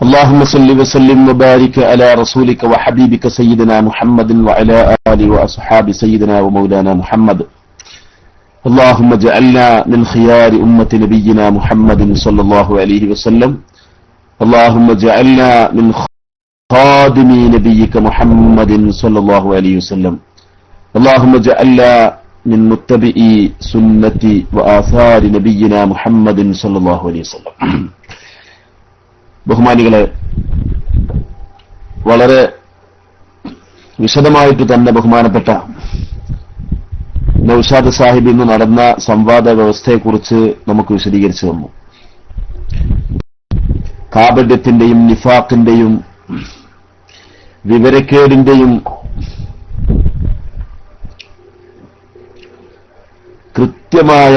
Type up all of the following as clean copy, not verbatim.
اللهم صل وسلم وبارك على رسولك وحبيبك سيدنا محمد وعلى آله وأصحاب سيدنا ومولانا محمد. اللهم اجعلنا من خيار أمة نبينا محمد صلى الله عليه وسلم. اللهم اجعلنا من خادم نبيك محمد صلى الله عليه وسلم. اللهم اجعلنا من متبعي سنة وآثار نبينا محمد صلى الله عليه وسلم. ബഹുമാനികളെ, വളരെ വിശദമായിട്ട് തന്നെ ബഹുമാനപ്പെട്ട നൗഷാദ് സാഹിബ് ഇന്ന് നടന്ന സംവാദ വ്യവസ്ഥയെക്കുറിച്ച് നമുക്ക് വിശദീകരിച്ചു തന്നു. കാപട്യത്തിന്റെയും നിഫാഖിന്റെയും വിവരക്കേടിന്റെയും കൃത്യമായ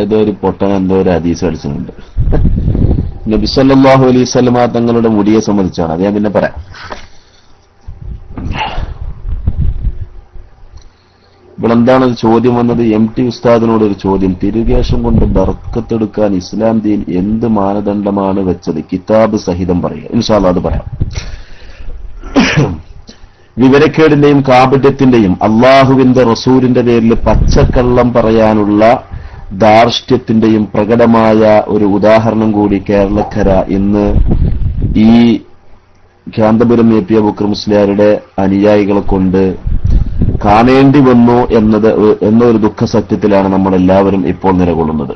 ഏതോ ഒരു പൊട്ടൻ എന്തോ ഒരു ഹദീസ് അടിച്ചിട്ടുണ്ട്. നബി സല്ലല്ലാഹു അലൈഹി വസല്ലമ തങ്ങളുടെ മുടിയെ സംബന്ധിച്ചാണ്. അത് ഞാൻ പിന്നെ പറയാം. ഇവിടെ എന്താണ് ചോദ്യം വന്നത്? MT ഉസ്താദിനോട് ഒരു ചോദ്യം. തിരുകേശം കൊണ്ട് ബർക്കത്തെടുക്കാൻ ഇസ്ലാം ദീൻ എന്ത് മാനദണ്ഡമാണ് വെച്ചത്? കിതാബ് സഹിതം പറയുക. ഇൻഷാ അല്ലാഹ് അത് പറയാം. വിവരക്കേടിന്റെയും കാപട്യത്തിന്റെയും അള്ളാഹുവിന്റെ റസൂലിന്റെ പേരിൽ പച്ചക്കള്ളം പറയാനുള്ള ധാർഷ്ട്യത്തിന്റെയും പ്രകടമായ ഒരു ഉദാഹരണം കൂടി കേരളക്കര ഇന്ന് ഈ കാന്തപുരം AP അബൂബക്കർ മുസ്ലിയാരുടെ അനുയായികളെ കൊണ്ട് കാണേണ്ടി വന്നു എന്നൊരു ദുഃഖസത്യത്തിലാണ് നമ്മൾ എല്ലാവരും ഇപ്പോൾ നിലകൊള്ളുന്നത്.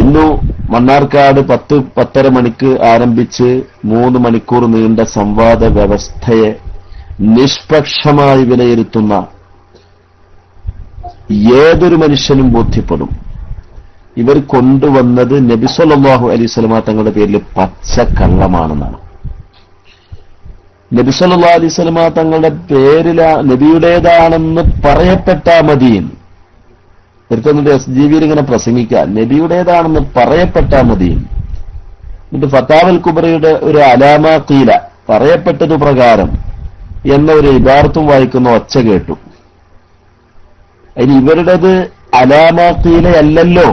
ഇന്നു മണ്ണാർക്കാട് 10-10:30 മണിക്ക് ആരംഭിച്ച് 3 മണിക്കൂർ നീണ്ട സംവാദ വ്യവസ്ഥയെ നിഷ്പക്ഷമായി വിലയിരുത്തുന്ന ഏതൊരു മനുഷ്യനും ബോധ്യപ്പെടും, ഇവർ കൊണ്ടുവന്നത് നബി സല്ലല്ലാഹു അലൈഹി വസല്ലമ തങ്ങളുടെ പേരിൽ പച്ചക്കള്ളമാണെന്നാണ്. നബി സല്ലല്ലാഹു അലൈഹി വസല്ലമ തങ്ങളുടെ പേരിൽ നബിയുടേതാണെന്ന് പറയപ്പെട്ടാൽ മതി. ഇവർക്കൊന്നിട്ട് SGBയിൽ ഇങ്ങനെ പ്രസംഗിക്കുക, നബിയുടേതാണെന്ന് പറയപ്പെട്ടാൽ മതി. എന്നിട്ട് ഫത്താവൽ കുബറയുടെ ഒരു അലാമ ഖീല, പറയപ്പെട്ടതു പ്രകാരം എന്ന ഒരു ഇബാറത്തും വായിക്കുന്ന ഒച്ച കേട്ടു. അതിന് ഇവരുടേത് അലാമ ഖീലയല്ലല്ലോ.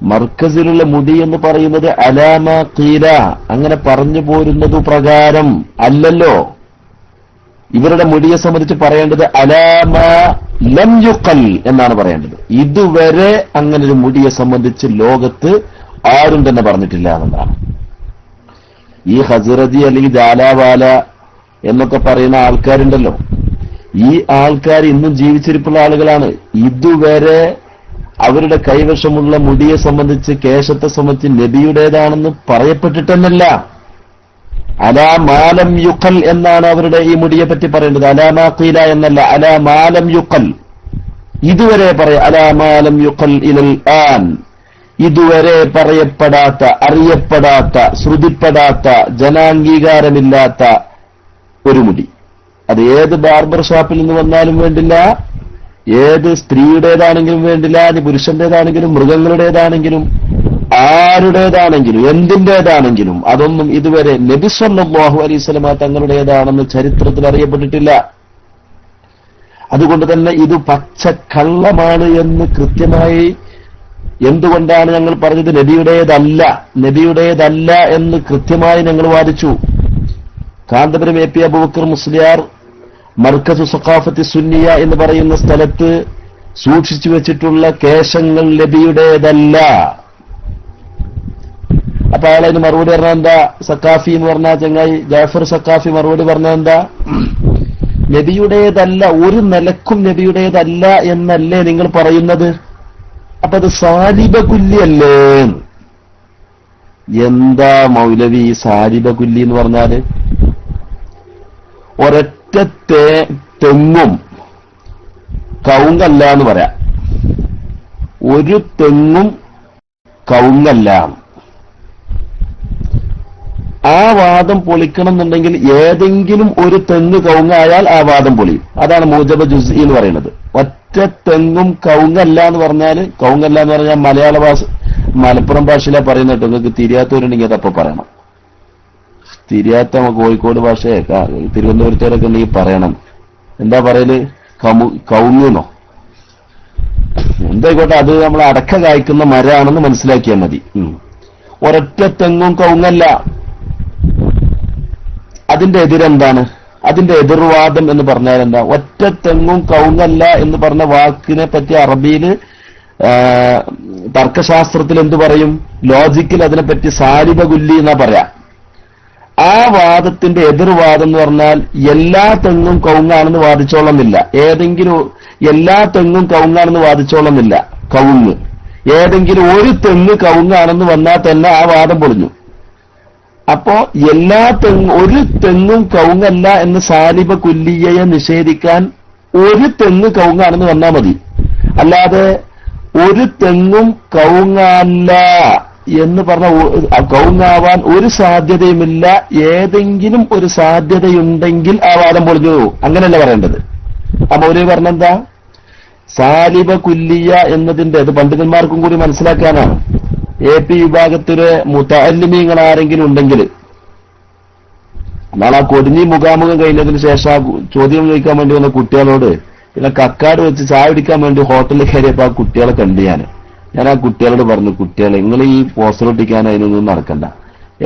മർക്കസിലുള്ള മുടി എന്ന് പറയുന്നത് അലാമ ഖീല, അങ്ങനെ പറഞ്ഞു പോരുന്നതു പ്രകാരം അല്ലല്ലോ. ഇവരുടെ മുടിയെ സംബന്ധിച്ച് പറയേണ്ടത് അലാമ ലം യുഖൽ എന്നാണ് പറയേണ്ടത്. ഇതുവരെ അങ്ങനെ ഒരു മുടിയെ സംബന്ധിച്ച് ലോകത്ത് ആരും തന്നെ പറഞ്ഞിട്ടില്ല എന്നതാണ്. ഈ ഹസ്റജി അല്ലെങ്കിൽ ജാലാവാല എന്നൊക്കെ പറയുന്ന ആൾക്കാരുണ്ടല്ലോ, ഈ ആൾക്കാർ ഇന്നും ജീവിച്ചിരിപ്പുള്ള ആളുകളാണ്. ഇതുവരെ അവരുടെ കൈവശമുള്ള മുടിയെ സംബന്ധിച്ച്, കേശത്തെ സംബന്ധിച്ച് നബിയുടേതാണെന്ന് പറയപ്പെട്ടിട്ടെന്നല്ല. അലാ മാലം യുഖൽ എന്നാണ് അവരുടെ ഈ മുടിയെ പറ്റി പറയേണ്ടത്. അലാമാ ഖീല എന്നല്ല, അലാ മാലം യുഖൽ. ഇതുവരെ അലാ മാലം യുഖൽ ഇലൽ ആൻ, ഇതുവരെ പറയപ്പെടാത്ത, അറിയപ്പെടാത്ത, ശ്രുതിപ്പെടാത്ത, ജനാംഗീകാരമില്ലാത്ത ഒരു മുടി. അത് ഏത് ബാർബർ ഷാപ്പിൽ നിന്ന് വന്നാലും വേണ്ടില്ല, ഏത് സ്ത്രീയുടേതാണെങ്കിലും വേണ്ടില്ല, അത് പുരുഷന്റേതാണെങ്കിലും മൃഗങ്ങളുടേതാണെങ്കിലും ആരുടേതാണെങ്കിലും എന്തിന്റേതാണെങ്കിലും അതൊന്നും ഇതുവരെ നബി സല്ലല്ലാഹു അലൈഹി വസല്ലമ തങ്ങളുടേതാണെന്ന് ചരിത്രത്തിൽ അറിയപ്പെട്ടിട്ടില്ല. അതുകൊണ്ട് തന്നെ ഇത് പച്ചക്കള്ളമാണ് എന്ന് കൃത്യമായി എന്തുകൊണ്ടാണ് ഞങ്ങൾ പറഞ്ഞത്? നബിയുടേതല്ല എന്ന് കൃത്യമായി ഞങ്ങൾ വാദിച്ചു. കാന്തപുരം AP അബൂബക്കർ മുസ്ലിയാർ മർക്കസു സഖാഫത്തി സുന്നിയ എന്ന് പറയുന്ന സ്ഥലത്ത് സൂക്ഷിച്ചു വെച്ചിട്ടുള്ള കേശങ്ങൾ നബിയുടേതല്ല. അപ്പൊ അയാളതിന് മറുപടി പറഞ്ഞാൽ എന്താ? സക്കാഫി എന്ന് പറഞ്ഞ ചങ്ങായി ജാഫർ സക്കാഫി മറുപടി പറഞ്ഞാൽ എന്താ? നബിയുടേതല്ല, ഒരു നിലക്കും നബിയുടേതല്ല എന്നല്ലേ നിങ്ങൾ പറയുന്നത്? അപ്പൊ അത് സാലിബ കുല്ലിയല്ലേ? എന്താ മൗലവി സാലിബ കുല്ലി എന്ന് പറഞ്ഞാല്? ഒരൊറ്റ തെങ്ങും കവുങ്ങല്ല എന്ന് പറയാം. ഒരു തെങ്ങും കവുങ്ങല്ല. ആ വാദം പൊളിക്കണം എന്നുണ്ടെങ്കിൽ ഏതെങ്കിലും ഒരു തെങ്ങ് കവുങ്ങായാൽ ആ വാദം പൊളിയും. അതാണ് മൂജബ ജുസ്ഇ എന്ന് പറയുന്നത്. ഒറ്റ തെങ്ങും കവുങ്ങല്ല എന്ന് പറഞ്ഞാൽ, കവുങ്ങല്ല എന്ന് പറഞ്ഞാൽ മലപ്പുറം ഭാഷയിലാണ് പറയുന്നത് കേട്ടോ. നിങ്ങൾക്ക് തിരിയാത്തവരുണ്ടെങ്കിൽ അതപ്പോ പറയണം. തിരിയാത്ത കോഴിക്കോട് ഭാഷ തിരുവനന്തപുരത്തേരൊക്കെ ഉണ്ടെങ്കിൽ പറയണം. എന്താ പറയല്? കൗങ്ങുന്നോ എന്തായിക്കോട്ടെ, അത് നമ്മൾ അടക്ക കായ്ക്കുന്ന മരമാണെന്ന് മനസ്സിലാക്കിയാൽ മതി. ഒരൊറ്റ തെങ്ങും കവുങ്ങല്ല. അതിന്റെ എതിരെന്താണ്? അതിന്റെ എതിർവാദം എന്ന് പറഞ്ഞാൽ എന്താ? ഒറ്റ തെങ്ങും കവുങ്ങല്ല എന്ന് പറഞ്ഞ വാക്കിനെ പറ്റി അറബിയിൽ തർക്കശാസ്ത്രത്തിൽ എന്തു പറയും? ലോജിക്കിൽ അതിനെപ്പറ്റി സാലിബകുല്ലി എന്നാ പറയാ. ആ വാദത്തിന്റെ എതിർവാദം എന്ന് പറഞ്ഞാൽ എല്ലാ തെങ്ങും കവുങ്ങാണെന്ന് വാദിച്ചോളുന്നില്ല. ഏതെങ്കിലും എല്ലാ തെങ്ങും കവുങ്ങാണെന്ന് വാദിച്ചോളുന്നില്ല. കവുങ്ങ് ഏതെങ്കിലും ഒരു തെങ്ങ് കവുങ്ങാണെന്ന് വന്നാൽ തന്നെ ആ വാദം പൊളിഞ്ഞു. അപ്പോ ഒരു തെങ്ങും കവുങ്ങല്ല എന്ന് സാലിബ കുല്ലിയയെ നിഷേധിക്കാൻ ഒരു തെങ്ങ് കവുങ്ങാണെന്ന് വന്നാൽ മതി. അല്ലാതെ ഒരു തെങ്ങും കവുങ്ങല്ല എന്ന് പറഞ്ഞ കവുങ്ങാവാൻ ഒരു സാധ്യതയുമില്ല, ഏതെങ്കിലും ഒരു സാധ്യതയുണ്ടെങ്കിൽ ആ വാദം പൊളിഞ്ഞു. അങ്ങനെയല്ല പറയേണ്ടത്. ആ മൗലവി പറഞ്ഞെന്താ? സാലിബ കുല്ലിയ എന്നതിന്റെ അത് പണ്ഡിതന്മാർക്കും കൂടി മനസ്സിലാക്കാനാണ്. AP വിഭാഗത്തിലെ മുതഅല്ലിമീങ്ങൾ ആരെങ്കിലും ഉണ്ടെങ്കിൽ നാളെ ആ കൊടിഞ്ഞി മുഖാമുഖം കഴിഞ്ഞതിന് ശേഷം ചോദ്യം ചോദിക്കാൻ വേണ്ടി വന്ന കുട്ടികളോട് പിന്നെ കക്കാട് വെച്ച് ചായ പിടിക്കാൻ വേണ്ടി ഹോട്ടലിൽ കയറിയപ്പോ ആ കുട്ടികളെ കണ്ടു. ഞാൻ ആ കുട്ടികളോട് പറഞ്ഞു, കുട്ടികളെ നിങ്ങൾ ഈ പോസ്റ്റർ ഒട്ടിക്കാൻ അതിനൊന്നും നടക്കണ്ട,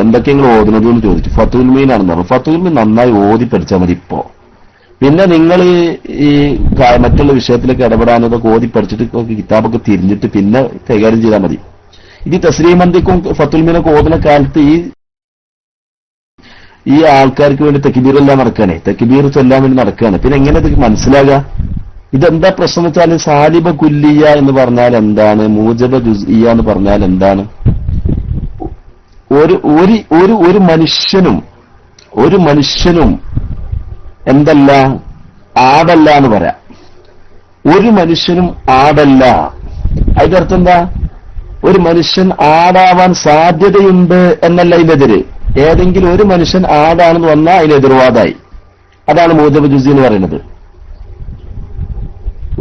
എന്തൊക്കെ നിങ്ങൾ ഓതുന്നത് എന്ന് ചോദിച്ചു. ഫത്തുൽ മീനാണെന്ന് പറഞ്ഞു. ഫത്തുൽ മീൻ നന്നായി ഓതി പഠിച്ചാൽ മതി ഇപ്പോ. പിന്നെ നിങ്ങൾ ഈ മറ്റുള്ള വിഷയത്തിലേക്ക് ഇടപെടാനതൊക്കെ ഓതി പഠിച്ചിട്ട് കിതാബൊക്കെ തിരിഞ്ഞിട്ട് പിന്നെ കൈകാര്യം ചെയ്താൽ മതി. ഇത് തസ്ലീമന്തിക്കും ഫത്തുൽമീനൊക്കെ ഓതുന്ന കാലത്ത് ഈ ആൾക്കാർക്ക് വേണ്ടി തക്ബീറെല്ലാം നടക്കാനേ, തക്ബീർ ചൊല്ലാൻ വേണ്ടി നടക്കുകയാണ്. പിന്നെ എങ്ങനെ ഇത് മനസ്സിലാകുക? ഇതെന്താ പ്രശ്നം എന്ന് വെച്ചാൽ സാലിബ കുല്ലിയ എന്ന് പറഞ്ഞാൽ എന്താണ്? മൂജബ ജുസ്ഇയ എന്ന് പറഞ്ഞാൽ എന്താണ്? ഒരു മനുഷ്യനും എന്തല്ല? ആടല്ല എന്ന് പറയാം. ഒരു മനുഷ്യനും ആടല്ല. അതിന്റെ അർത്ഥം എന്താ? ഒരു മനുഷ്യൻ ആടാവാൻ സാധ്യതയുണ്ട് എന്നല്ല ഇതിനെതിര്. ഏതെങ്കിലും ഒരു മനുഷ്യൻ ആടാണെന്ന് വന്നാൽ അതിന് എതിർവാദമായി. അതാണ് മൂജബ ജുസ്ഇ എന്ന് പറയുന്നത്.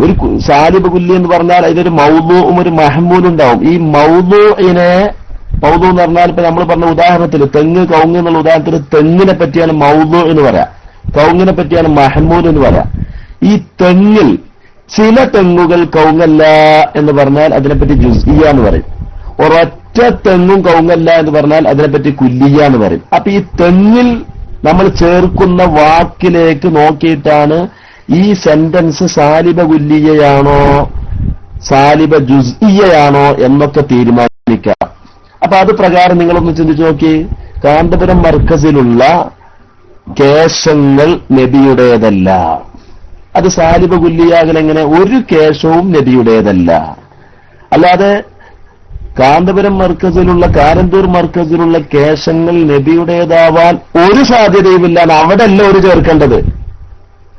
ഒരു സാലിബ കുല്ലി എന്ന് പറഞ്ഞാൽ അതിനൊരു മൗദൂഉം ഒരു മഹ്മൂലും ഉണ്ടാവും. ഈ മൗദൂ എന്ന് പറഞ്ഞാൽ ഇപ്പൊ നമ്മൾ പറഞ്ഞ ഉദാഹരണത്തിൽ തെങ്ങ് കവുങ്ങ് എന്നുള്ള ഉദാഹരണത്തിൽ തെങ്ങിനെ പറ്റിയാണ് മൗദൂ എന്ന് പറയാം, കവുങ്ങിനെ പറ്റിയാണ് മഹ്മൂൽ എന്ന് പറയാം. ഈ തെങ്ങിൽ ചില തെങ്ങുകൾ കവുങ്ങല്ല എന്ന് പറഞ്ഞാൽ അതിനെപ്പറ്റി ജുസ്ഇയ എന്ന് പറയും. ഒരൊറ്റ തെങ്ങും കവുങ്ങല്ല എന്ന് പറഞ്ഞാൽ അതിനെപ്പറ്റി കുല്ലിയ എന്ന് പറയും. അപ്പൊ ഈ തെങ്ങിൽ നമ്മൾ ചേർക്കുന്ന വാക്കിലേക്ക് നോക്കിയിട്ടാണ് ഈ സെന്റൻസ് സാലിബ കുല്ലിയയാണോ സാലിബ ജുസ്ഇയയാണോ എന്നൊക്കെ തീരുമാനിക്കാം. അപ്പൊ അത് പ്രകാരം നിങ്ങളൊന്ന് ചിന്തിച്ചു നോക്കി. കാന്തപുരം മർക്കസിലുള്ള കേശങ്ങൾ നബിയുടേതല്ല. അത് സാലിബ കുല്ലിയാകൽ എങ്ങനെ? ഒരു കേശവും നബിയുടേതല്ല. അല്ലാതെ കാന്തപുരം മർക്കസിലുള്ള കാരന്തൂർ മർക്കസിലുള്ള കേശങ്ങൾ നബിയുടേതാവാൻ ഒരു സാധ്യതയുമില്ല. അവിടെ അല്ല ഒരു ചേർക്കേണ്ടത്.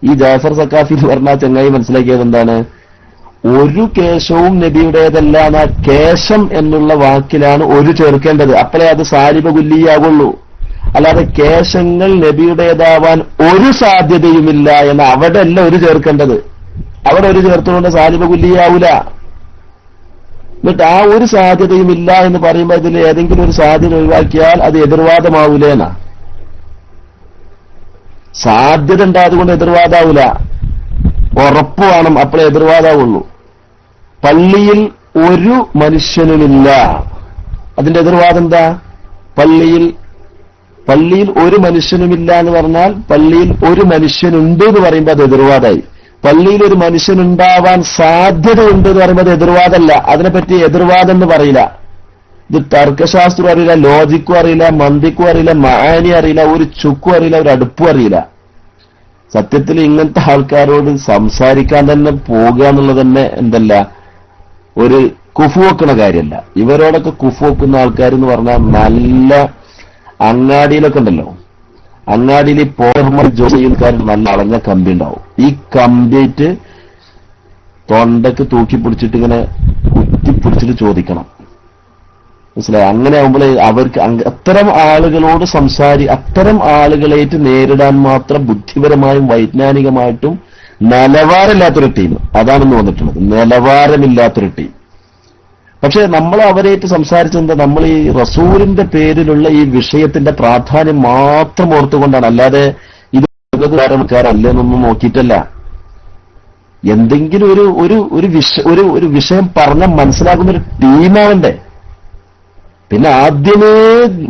ഈ ജാഫർ സക്കാഫി എന്ന് പറഞ്ഞ ചങ്ങായി മനസ്സിലാക്കിയത് എന്താണ്? ഒരു കേശവും നബിയുടേതല്ല എന്ന കേശം എന്നുള്ള വാക്കിലാണ് ഒരു ചേർക്കേണ്ടത്. അപ്പോഴേ അത് സാലിബ കുല്ലിയാകുള്ളൂ. അല്ലാതെ കേശങ്ങൾ നബിയുടേതാവാൻ ഒരു സാധ്യതയുമില്ല എന്ന അവിടെ അല്ല ഒരു ചേർക്കേണ്ടത്. അവിടെ ഒരു ചേർത്തുകൊണ്ട് സാലിബ കുല്ലിയാവൂല. എന്നിട്ട് ആ ഒരു സാധ്യതയുമില്ല എന്ന് പറയുമ്പോൾ ഇതിൽ ഏതെങ്കിലും ഒരു സാധ്യത ഒഴിവാക്കിയാൽ അത് എതിർവാദമാവൂലേന്നാ. സാധ്യത ഉണ്ടായതുകൊണ്ട് എതിർവാദാവൂല, ഉറപ്പ് വേണം, അപ്പോഴേ എതിർവാദാവുള്ളൂ. പള്ളിയിൽ ഒരു മനുഷ്യനുമില്ല, അതിന്റെ എതിർവാദം എന്താ? പള്ളിയിൽ ഒരു മനുഷ്യനുമില്ല എന്ന് പറഞ്ഞാൽ പള്ളിയിൽ ഒരു മനുഷ്യനുണ്ട് എന്ന് പറയുമ്പോൾ അത് എതിർവാദമായി. പള്ളിയിൽ ഒരു മനുഷ്യനുണ്ടാവാൻ സാധ്യതയുണ്ട് എന്ന് പറയുമ്പോൾ അത് എതിർവാദമല്ല. അതിനെപ്പറ്റി എതിർവാദം എന്ന് പറയില്ല. ഇത് തർക്കശാസ്ത്രം അറിയില്ല, ലോജിക്കും അറിയില്ല, മന്തിക്കും അറിയില്ല, മഅനി അറിയില്ല, ഒരു ചുക്കും അറിയില്ല, ഒരു അടുപ്പും അറിയില്ല. സത്യത്തിൽ ഇങ്ങനത്തെ ആൾക്കാരോട് സംസാരിക്കാൻ തന്നെ പോകുക എന്നുള്ളത് തന്നെ എന്തല്ല, ഒരു കുഫു വെക്കുന്ന കാര്യമല്ല. ഇവരോടൊക്കെ കുഫു വെക്കുന്ന ആൾക്കാരെന്ന് പറഞ്ഞാൽ നല്ല അങ്ങാടിയിലൊക്കെ ഉണ്ടല്ലോ, അങ്ങാടിയിൽ പോർമൽ ജോലി ചെയ്യുന്നക്കാർ നല്ല അളഞ്ഞ കമ്പി ഉണ്ടാവും. ഈ കമ്പിയിട്ട് തൊണ്ടക്ക് തൂക്കി പിടിച്ചിട്ട് ഇങ്ങനെ കുത്തിപ്പിടിച്ചിട്ട് ചോദിക്കണം, മനസ്സിലായി? അങ്ങനെ ആകുമ്പോൾ അവർക്ക് അത്തരം ആളുകളോട് അത്തരം ആളുകളായിട്ട് നേരിടാൻ മാത്രം ബുദ്ധിപരമായും വൈജ്ഞാനികമായിട്ടും നിലവാരമില്ലാത്തൊരു ടീം അതാണെന്ന് തോന്നിട്ടുള്ളത്. നിലവാരമില്ലാത്തൊരു ടീം. പക്ഷെ നമ്മൾ അവരായിട്ട് സംസാരിച്ചത് നമ്മൾ ഈ റസൂലിന്റെ പേരിലുള്ള ഈ വിഷയത്തിന്റെ പ്രാധാന്യം മാത്രം ഓർത്തുകൊണ്ടാണ്. അല്ലാതെ ഇത് കാരണക്കാരല്ലെന്നൊന്നും നോക്കിയിട്ടല്ല. എന്തെങ്കിലും ഒരു വിഷയം പറഞ്ഞാൽ മനസ്സിലാക്കുന്ന ഒരു ടീമാവണ്ടേ. പിന്നെ ആദ്യമേ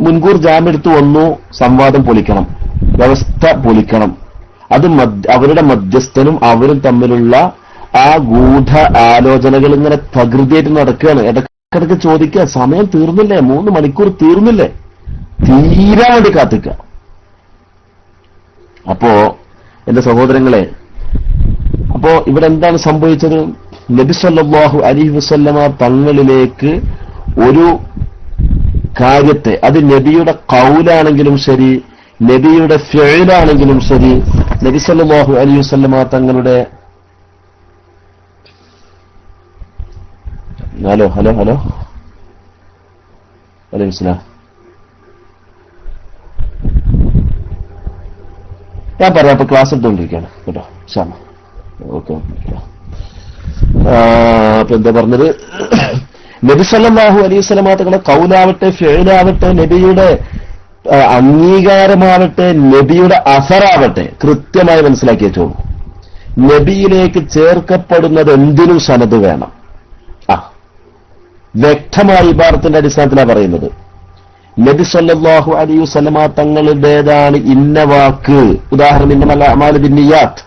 മുൻകൂർ ജാമ്യെടുത്ത് വന്നു, സംവാദം പൊളിക്കണം, വ്യവസ്ഥ പൊളിക്കണം. അത് അവരുടെ മധ്യസ്ഥനും അവരും തമ്മിലുള്ള ആ ഗൂഢ ആലോചനകൾ ഇങ്ങനെ പ്രകൃതിയായിട്ട് നടക്കുകയാണ്. ഇടക്കിടക്ക് ചോദിക്കുക, സമയം തീർന്നില്ലേ? 3 മണിക്കൂർ തീർന്നില്ലേ? തീരാൻ വേണ്ടി കാത്തിക്കുക. അപ്പോ എന്റെ സഹോദരങ്ങളെ, അപ്പോ ഇവിടെ എന്താണ് സംഭവിച്ചത്? നബി സല്ലല്ലാഹു അലൈഹി വസല്ലമ തങ്ങളിലേക്ക് ഒരു കാര്യത്തെ, അത് നബിയുടെ ഖൗലാണെങ്കിലും ശരി, നബിയുടെ ഫിഅലാണെങ്കിലും ശരി, നബി സല്ലല്ലാഹു അലൈഹി വസല്ലമ തങ്ങളുടെ ഹലോ വലൈക്കും സലാം. ഞാൻ പറയാം, അപ്പൊ ക്ലാസ് എടുത്തുകൊണ്ടിരിക്കുകയാണ് കേട്ടോ. ഓക്കെ. അപ്പൊ എന്താ പറഞ്ഞത്? നബി സല്ലല്ലാഹു അലൈഹി വസല്ലമ തങ്ങളുടെ ഖൗലാവട്ടെ, ഫിഅലാവട്ടെ, നബിയുടെ അംഗീകാരമാവട്ടെ, നബിയുടെ അസറാവട്ടെ, കൃത്യമായി മനസ്സിലാക്കി വെച്ചോളൂ. നബിയിലേക്ക് ചേർക്കപ്പെടുന്നത് എന്തിനും സനദ് വേണം. വ്യക്തമായ ഇബാറത്തിന്റെ അടിസ്ഥാനത്തിലാണ് പറയുന്നത്. നബി സല്ലല്ലാഹു അലൈഹി വസല്ലമ തങ്ങളുടേതാണ് ഇന്ന വാക്ക്. ഉദാഹരണം, ഇന്നമൽ അഅ്മാലു ബിന്നിയാത്ത്.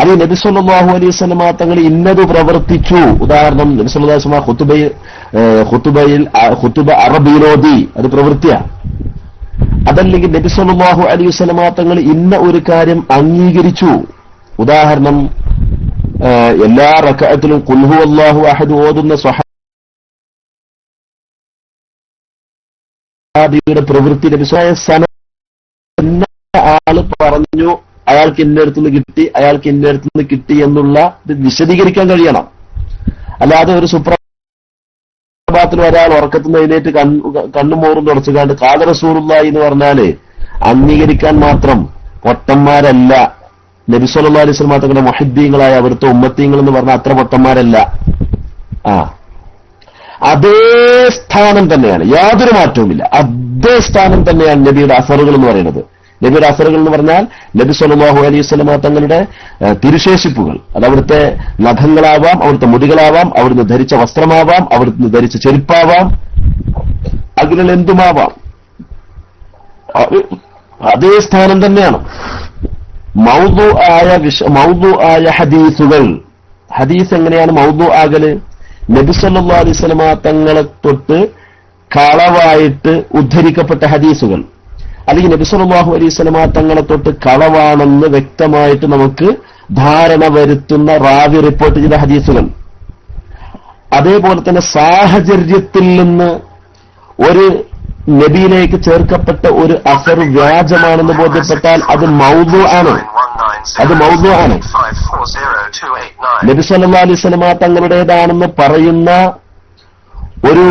അത് നബി സല്ലല്ലാഹു അലൈഹി വസല്ലമ തങ്ങൾ ഇന്നത് പ്രവർത്തിച്ചു. ഉദാഹരണം, നബി സല്ലല്ലാഹു അലൈഹി വസല്ലമ ഖുതുബ അറബിയിലോതി, അത് പ്രവൃത്തിയാണ്. അതല്ലെങ്കിൽ നബി സല്ലല്ലാഹു അലൈഹി വസല്ലമ തങ്ങൾ ഇന്ന ഒരു കാര്യം അംഗീകരിച്ചു. ഉദാഹരണം, എല്ലാ റക്അത്തിലും ഖുൽ ഹുവല്ലാഹു അഹദ് ഓതുന്ന സ്വഹാബിയുടെ പ്രവൃത്തി നബി ആള് പറഞ്ഞു, അയാൾക്ക് ഇന്നടത്തുനിന്ന് കിട്ടി, അയാൾക്ക് ഇന്നടത്തുനിന്ന് കിട്ടി എന്നുള്ള ഇത് വിശദീകരിക്കാൻ കഴിയണം. അല്ലാതെ ഒരു സുപ്രഭാതത്തിൽ ഒരാൾ ഉറക്കത്തുനിന്ന് എഴുന്നേറ്റ് കണ്ണുമോറും തുടച്ചുകാണ്ട് ഖാല റസൂലുള്ളാഹി എന്ന് പറഞ്ഞാല് അംഗീകരിക്കാൻ മാത്രം പൊട്ടന്മാരല്ല നബി സല്ലല്ലാഹു അലൈഹി വസല്ലം തങ്ങളുടെ മുഹിബ്ബീങ്ങളായ അവിടുത്തെ ഉമ്മത്തീങ്ങൾ എന്ന് പറഞ്ഞാൽ അത്ര പൊട്ടന്മാരല്ല. അതേ സ്ഥാനം തന്നെയാണ്, യാതൊരു മാറ്റവുമില്ല. അതേ സ്ഥാനം തന്നെയാണ് നബിയുടെ അസറുകൾ എന്ന് പറയുന്നത്. നബിയുടെ അസറുകൾ എന്ന് പറഞ്ഞാൽ നബി സല്ലല്ലാഹു അലൈഹി വസല്ലം തങ്ങളുടെ തിരുശേഷിപ്പുകൾ. അത് അവിടുത്തെ നഖങ്ങളാവാം, അവിടുത്തെ മുടികളാവാം, അവിടുന്ന് ധരിച്ച വസ്ത്രമാവാം, അവിടുന്ന് ധരിച്ച ചെരുപ്പാവാം, അതിലുള്ള എന്തുമാവാം. അതേ സ്ഥാനം തന്നെയാണ്. മൗദു ആയ ഹദീസുകൾ. ഹദീസ് എങ്ങനെയാണ് മൗദു ആകല്? നബി സല്ലല്ലാഹു അലൈഹി വസല്ലം തങ്ങളെ തൊട്ട് കളവായിട്ട് ഉദ്ധരിക്കപ്പെട്ട ഹദീസുകൾ, അല്ലെങ്കിൽ നബി സല്ലല്ലാഹു അലൈഹി വസല്ലം തങ്ങളെ തൊട്ട് കളവാണെന്ന് വ്യക്തമായിട്ട് നമുക്ക് ധാരണ വരുത്തുന്ന റാവി റിപ്പോർട്ട് ചെയ്ത ഹദീസുകൾ. അതേപോലെ തന്നെ സാഹചര്യത്തിൽ നിന്ന് ഒരു നബിയിലേക്ക് ചേർക്കപ്പെട്ട ഒരു അസർ വ്യാജമാണെന്ന് ബോധ്യപ്പെട്ടാൽ അത് മൗദു ആണ്. നബി സല്ലല്ലാഹു അലൈഹി വസല്ലം തങ്ങളുടേതാണെന്ന് പറയുന്ന ഒരു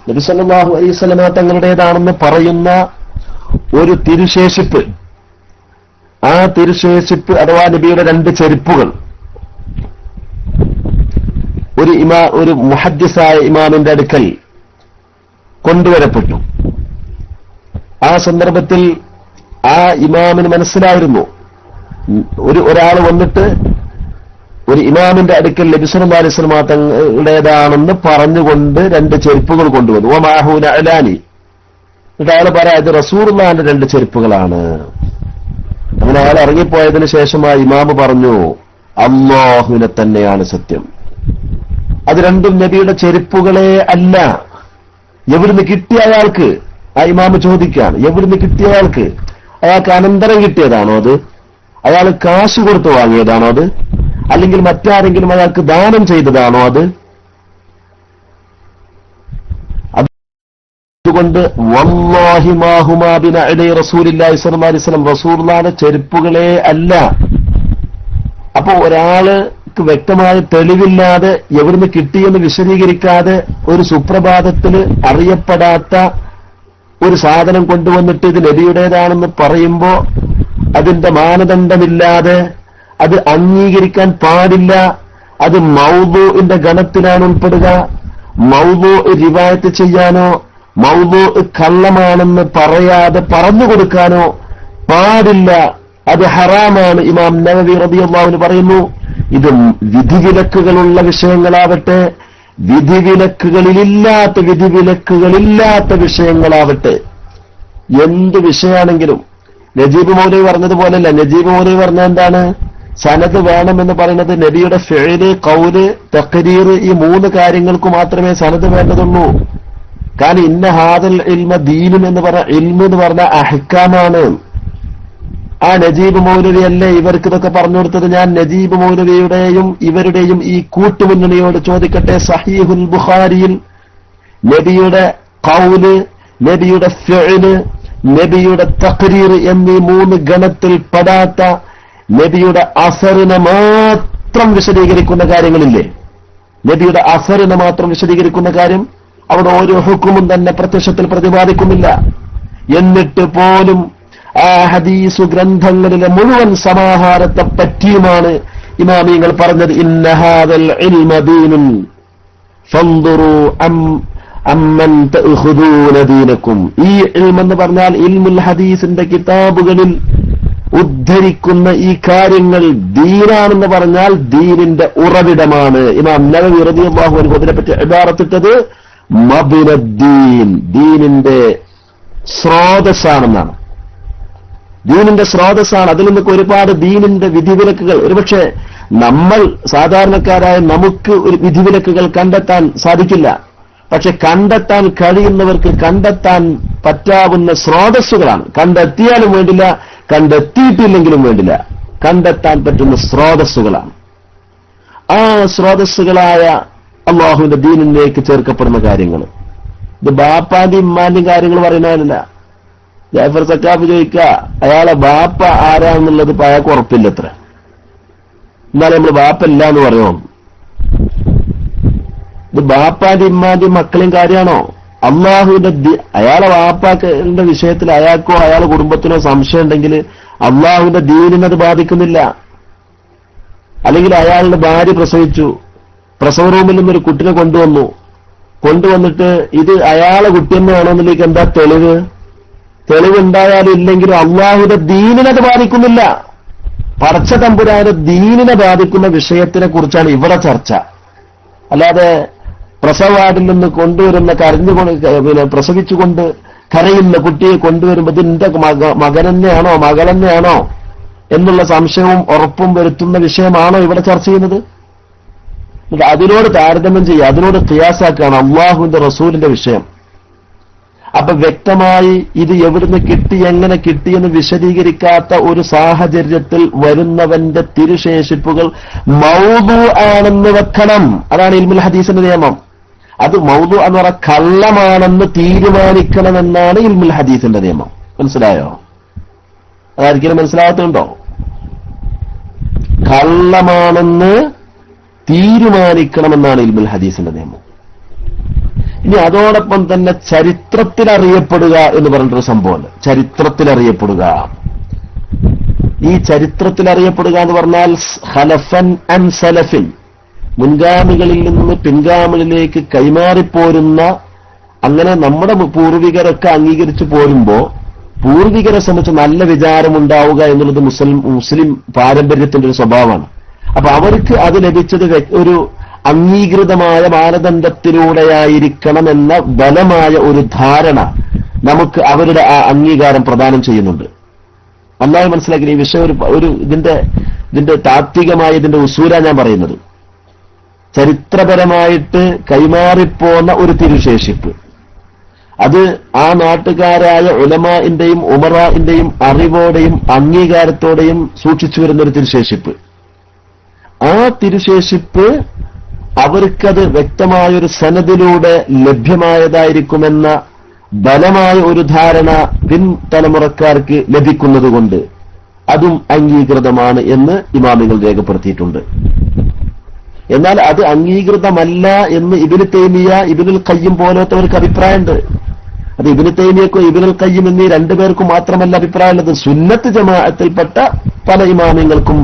നബി സല്ലല്ലാഹു അലൈഹി വസല്ലം തങ്ങളുടേതാണെന്ന് പറയുന്ന ഒരു തിരുശേഷിപ്പ്, ആ തിരുശേഷിപ്പ് അഥവാ നബിയുടെ 2 ചെരുപ്പുകൾ ഒരു മുഹദ്ദിസായ ഇമാമിന്റെ അടുക്കൽ കൊണ്ടുവരപ്പെട്ടു. ആ സന്ദർഭത്തിൽ ആ ഇമാമിന് മനസ്സിലായിരുന്നു, ഒരാൾ വന്നിട്ട് ഒരു ഇമാമിന്റെ അടുക്കൽ നബി സല്ലല്ലാഹു അലൈഹി വസല്ലം തങ്ങളുടേതാണെന്ന് പറഞ്ഞുകൊണ്ട് 2 ചെരുപ്പുകൾ കൊണ്ടുവന്നു. വമാഹു നഅലാനി. എന്നിട്ട് അയാൾ പറയാം, ഇത് റസൂലുള്ളാഹിന്റെ 2 ചെരുപ്പുകളാണ്. അങ്ങനെ അയാൾ ഇറങ്ങിപ്പോയതിനു ശേഷം ആ ഇമാമ് പറഞ്ഞു, അല്ലാഹുവിനെ തന്നെയാണ് സത്യം, അത് 2ഉം നബിയുടെ ചെരുപ്പുകളെ അല്ല. എവിടുന്ന് കിട്ടിയ അയാൾക്ക്? ആ ഇമാമ് ചോദിക്കുകയാണ്, എവിടുന്ന് കിട്ടിയ അയാൾക്ക്? അയാൾക്ക് അനന്തരം കിട്ടിയതാണോ അത്? അയാൾ കാശ് കൊടുത്ത് വാങ്ങിയതാണോ അത്? അല്ലെങ്കിൽ മറ്റാരെങ്കിലും അയാൾക്ക് ദാനം ചെയ്തതാണോ അത്? അതുകൊണ്ട് വല്ലാഹി മാ ഹുമാ ബിനഅലി റസൂലില്ലാഹി സ്വല്ലല്ലാഹു അലൈഹി വസല്ലം, റസൂലുള്ളാഹിയുടെ ചെരുപ്പുകളെ അല്ല. അപ്പോ ഒരാൾക്ക് വ്യക്തമായ തെളിവില്ലാതെ എവിടുന്ന് കിട്ടിയെന്ന് വിശദീകരിക്കാതെ ഒരു സുപ്രഭാതത്തിൽ അറിയപ്പെടാത്ത ഒരു സാധനം കൊണ്ടുവന്നിട്ട് ഇത് നബിയുടേതാണെന്ന് പറയുമ്പോ അതിന്റെ മാനദണ്ഡമില്ലാതെ അത് അംഗീകരിക്കാൻ പാടില്ല, അത് മൗദൂഇന്റെ ഗണത്തിലാണ് ഉൾപ്പെടുക. മൗദൂ റിവായത്ത് ചെയ്യാനോ മൗദൂ കള്ളമാണെന്ന് പറയാതെ പറഞ്ഞു കൊടുക്കാനോ പാടില്ല. അത് ഹറാമാണ്. ഇമാം നവവി റളിയല്ലാഹു അൻഹു പറയുന്നു, ഇത് വിധിവിലക്കുകളുള്ള വിഷയങ്ങളാവട്ടെ, വിധിവിലക്കുകളില്ലാത്ത വിഷയങ്ങളാവട്ടെ, എന്ത് വിഷയമാണെങ്കിലും. നജീബ് മൗലവി പറഞ്ഞതുപോലെയല്ല. നജീബ് മൗലവി പറഞ്ഞ എന്താണ്? സനദ് വേണമെന്ന് പറയുന്നത് നബിയുടെ ഫിഅല്, ഖൗല്, തഖ്രീർ, ഈ 3 കാര്യങ്ങൾക്ക് മാത്രമേ സനദ് വേണ്ടതുള്ളൂ. കാരണം ഇന്ന ഹാദൽ ഇൽമ ദീനും എന്ന് പറഞ്ഞ ഇൽമ് എന്ന് പറഞ്ഞ അഹ്കാമാണ്. ആ നജീബ് മൗലവി അല്ലേ ഇവർക്ക് ഇതൊക്കെ പറഞ്ഞു കൊടുത്തത്? ഞാൻ നജീബ് മൗലവിയുടെയും ഇവരുടെയും ഈ കൂട്ടുമുന്നണിയോട് ചോദിക്കട്ടെ, സഹീഹുൽ ബുഖാരിയിൽ നബിയുടെ ഖൗല്, നബിയുടെ ഫിഅല്, നബിയുടെ തഖ്രീർ എന്നീ 3 ഗണത്തിൽ പെടാത്ത നബിയുടെ അസറിനെ മാത്രം വിശദീകരിക്കുന്ന കാര്യങ്ങളില്ലേ? നബിയുടെ അസറിനെ മാത്രം വിശദീകരിക്കുന്ന കാര്യം അവിടെ ഓരോ ഹുക്കുമും തന്നെ പ്രത്യക്ഷത്തിൽ പ്രതിപാദിക്കുന്നില്ല. എന്നിട്ട് പോലും ആ ഹദീസു ഗ്രന്ഥങ്ങളിലെ മുഴുവൻ സമാഹാരത്തെ പറ്റിയുമാണ് ഇമാമിങ്ങൾ പറഞ്ഞത്, ഇന്ന ഹാദൽ ഇൽമ ദീനുൻ ഫൻദുറു അമ്മൻ തഅഖുദൂന ദീനക്കും. ഈ ഇൽമെന്ന് പറഞ്ഞാൽ ഇൽമുൽ ഹദീസിന്റെ കിതാബുകളിൽ ഉദ്ധരിക്കുന്ന ഈ കാര്യങ്ങൾ ദീനാണെന്ന് പറഞ്ഞാൽ ദീനിന്റെ ഉറവിടമാണ്. ഇമാം നവവി റളിയല്ലാഹു അൻഹു അതിനെപ്പറ്റി ഇബാറത്തിട്ടത് മബ്നദ്ദീൻ, ദീനിന്റെ സ്രോതസ്സാണെന്നാണ്. ദീനിന്റെ സ്രോതസ്സാണ്. അതിൽ നിന്നൊക്കെ ഒരുപാട് ദീനിന്റെ വിധിവിലക്കുകൾ, ഒരുപക്ഷെ നമ്മൾ സാധാരണക്കാരായ നമുക്ക് ഒരു വിധിവിലക്കുകൾ കണ്ടെത്താൻ സാധിക്കില്ല. പക്ഷെ കണ്ടെത്താൻ കഴിയുന്നവർക്ക് കണ്ടെത്താൻ പറ്റാവുന്ന സ്രോതസ്സുകളാണ്. കണ്ടെത്തിയാലും വേണ്ടില്ല, കണ്ടെത്തിയിട്ടില്ലെങ്കിലും വേണ്ടില്ല, കണ്ടെത്താൻ പറ്റുന്ന സ്രോതസ്സുകളാണ്. ആ സ്രോതസ്സുകളായ അല്ലാഹുവിന്റെ ദീനിലേക്ക് ചേർക്കപ്പെടുന്ന കാര്യങ്ങൾ. ഇത് ബാപ്പാന്റെയും ഉമ്മാന്റെയും കാര്യങ്ങൾ പറയുന്നതല്ല. ജാഫർ സക്കാഫ് ചോദിക്കുക, അയാളെ ബാപ്പ ആരാന്നുള്ളത് ഇപ്പൊ അയാൾക്ക് ഉറപ്പില്ലത്ര, എന്നാലും നമ്മൾ ബാപ്പല്ല എന്ന് പറയുമോ? ഇത് ബാപ്പാന്റെയും ഉമ്മാന്റെയും മക്കളെയും കാര്യമാണോ? അള്ളാഹുവിന്റെ അയാളെ വാപ്പാന്റെ വിഷയത്തിൽ അയാൾക്കോ അയാളെ കുടുംബത്തിനോ സംശയം ഉണ്ടെങ്കിൽ അള്ളാഹുവിന്റെ ദീനിനെ അത് ബാധിക്കുന്നില്ല. അല്ലെങ്കിൽ അയാളുടെ ഭാര്യ പ്രസവിച്ചു, പ്രസവ റൂമിൽ നിന്നൊരു കുട്ടിനെ കൊണ്ടുവന്നിട്ട് ഇത് അയാളെ കുട്ടിയെന്നാണോ എന്നതിലേക്ക് എന്താ തെളിവ്? തെളിവുണ്ടായാലും ഇല്ലെങ്കിലും അള്ളാഹുവിന്റെ ദീനിനെ അത് ബാധിക്കുന്നില്ല. പടച്ച തമ്പുരാന്റെ ദീനിനെ ബാധിക്കുന്ന വിഷയത്തിനെ കുറിച്ചാണ് ഇവിടെ ചർച്ച. അല്ലാതെ പ്രസവ വാർഡിൽ നിന്ന് കൊണ്ടുവരുന്ന പ്രസവിച്ചുകൊണ്ട് കരയുന്ന കുട്ടിയെ കൊണ്ടുവരുമ്പോൾ ഇതിന്റെ മകനെന്നെയാണോ മകളെന്നെയാണോ എന്നുള്ള സംശയവും ഉറപ്പും വരുത്തുന്ന വിഷയമാണോ ഇവിടെ ചർച്ച ചെയ്യുന്നത്? അതിനോട് താരതമ്യം ചെയ്യുക, അതിനോട് ഖിയാസാക്കാണ് അള്ളാഹുവിന്റെ റസൂലിന്റെ വിഷയം. അപ്പൊ വ്യക്തമായി ഇത് എവിടുന്ന് കിട്ടി, എങ്ങനെ കിട്ടിയെന്ന് വിശദീകരിക്കാത്ത ഒരു സാഹചര്യത്തിൽ വരുന്നവന്റെ തിരുശേഷിപ്പുകൾ മൗദൂ ആണെന്ന് വെക്കണം. അതാണ് ഇൽമുൽ ഹദീസിന്റെ നിയമം. അത് മൗദൂ എന്ന് പറഞ്ഞാൽ കള്ളമാണെന്ന് തീരുമാനിക്കണമെന്നാണ് ഇൽമുൽ ഹദീസിന്റെ നിയമം. മനസ്സിലായോ? അതായിരിക്കും മനസ്സിലാകത്തുണ്ടോ? കള്ളമാണെന്ന് തീരുമാനിക്കണമെന്നാണ് ഇൽമുൽ ഹദീസിന്റെ നിയമം. ഇനി അതോടൊപ്പം തന്നെ ചരിത്രത്തിൽ അറിയപ്പെടുക എന്ന് പറഞ്ഞിട്ടൊരു സംഭവമുണ്ട്. ചരിത്രത്തിൽ അറിയപ്പെടുക. ഈ ചരിത്രത്തിൽ അറിയപ്പെടുക എന്ന് പറഞ്ഞാൽ ഖലഫൻ അൻ സലഫിൻ, മുൻഗാമികളിൽ നിന്ന് പിൻഗാമികളിലേക്ക് കൈമാറിപ്പോരുന്ന, അങ്ങനെ നമ്മുടെ പൂർവികരൊക്കെ അംഗീകരിച്ചു പോരുമ്പോ പൂർവികരെ സംബന്ധിച്ച് നല്ല വിചാരമുണ്ടാവുക എന്നുള്ളത് മുസ്ലിം പാരമ്പര്യത്തിന്റെ ഒരു സ്വഭാവമാണ്. അപ്പൊ അവർക്ക് അത് ലഭിച്ചത് ഒരു അംഗീകൃതമായ മാനദണ്ഡത്തിലൂടെയായിരിക്കണം എന്ന ബലമായ ഒരു ധാരണ നമുക്ക് അവരുടെ ആ അംഗീകാരം പ്രദാനം ചെയ്യുന്നുണ്ട്. നന്നായി മനസ്സിലാക്കി ഈ വിഷയം. ഇതിന്റെ താത്വികമായ ഇതിന്റെ ഉസൂല ഞാൻ പറയുന്നത്, ചരിത്രപരമായിട്ട് കൈമാറിപ്പോന്ന ഒരു തിരുശേഷിപ്പ്, അത് ആ നാട്ടുകാരായ ഉലമാഇന്റെയും ഉമറാഇന്റെയും അറിവോടെയും അംഗീകാരത്തോടെയും സൂക്ഷിച്ചു വരുന്ന ഒരു തിരുശേഷിപ്പ്. ആ തിരുശേഷിപ്പ് അവർക്കത് വ്യക്തമായൊരു സനദിലൂടെ ലഭ്യമായതായിരിക്കുമെന്ന ബലമായ ഒരു ധാരണ പിൻതലമുറക്കാർക്ക് ലഭിക്കുന്നതുകൊണ്ട് അതും അംഗീകൃതമാണ് എന്ന് ഇമാമികൾ രേഖപ്പെടുത്തിയിട്ടുണ്ട്. എന്നാൽ അത് അംഗീകൃതമല്ല എന്ന് ഇബ്നു തൈമിയ, ഇബ്നുൽ ഖയ്യിം പോലത്തവർക്ക് അഭിപ്രായമുണ്ട്. അത് ഇബ്നു തൈമിയക്കും ഇബ്നുൽ ഖയ്യിം എന്നീ രണ്ടുപേർക്കും മാത്രമല്ല അഭിപ്രായമുള്ളത്, സുന്നത്ത് ജമാഅത്തിൽപ്പെട്ട പല ഇമാമിങ്ങൾക്കും